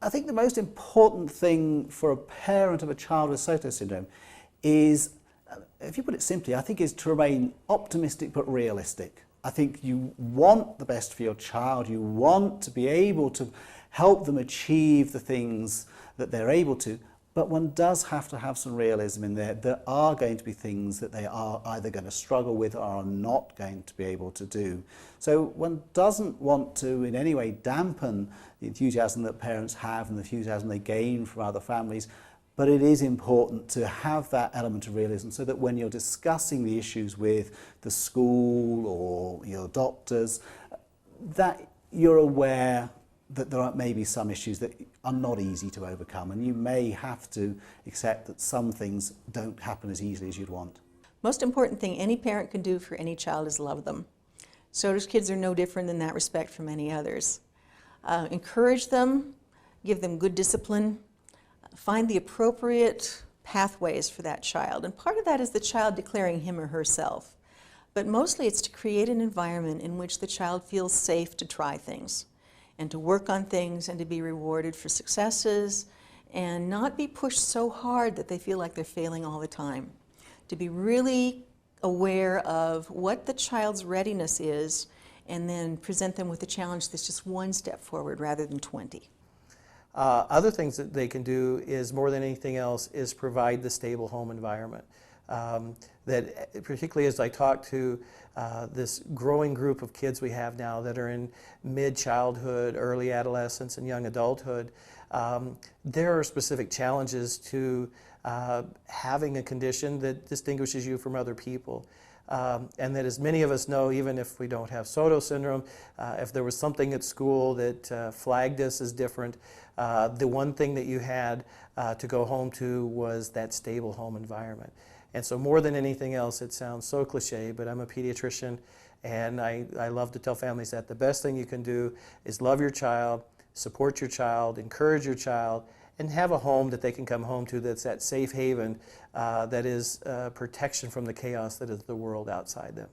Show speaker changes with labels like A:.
A: I think the most important thing for a parent of a child with Sotos syndrome is, if you put it simply, I think is to remain optimistic but realistic. I think you want the best for your child, you want to be able to help them achieve the things that they're able to, but one does have to have some realism in there. There are going to be things that they are either going to struggle with or are not going to be able to do. So one doesn't want to in any way dampen the enthusiasm that parents have and the enthusiasm they gain from other families, but it is important to have that element of realism so that when you're discussing the issues with the school or your doctors, that you're aware that there are maybe some issues that are not easy to overcome, and you may have to accept that some things don't happen as easily as you'd want.
B: Most important thing any parent can do for any child is love them. Sotos kids are no different in that respect from any others. Encourage them, give them good discipline, find the appropriate pathways for that child. And part of that is the child declaring him or herself. But mostly it's to create an environment in which the child feels safe to try things and to work on things and to be rewarded for successes and not be pushed so hard that they feel like they're failing all the time. To be really aware of what the child's readiness is and then present them with a challenge that's just one step forward rather than 20.
C: Other things that they can do is, more than anything else, is provide the stable home environment. That particularly as I talk to this growing group of kids we have now that are in mid-childhood, early adolescence, and young adulthood, there are specific challenges to having a condition that distinguishes you from other people. And that, as many of us know, even if we don't have Sotos syndrome, if there was something at school that flagged us as different, the one thing that you had to go home to was that stable home environment. And so more than anything else, it sounds so cliche, but I'm a pediatrician, and I love to tell families that the best thing you can do is love your child, support your child, encourage your child, and have a home that they can come home to that's that safe haven that is protection from the chaos that is the world outside them.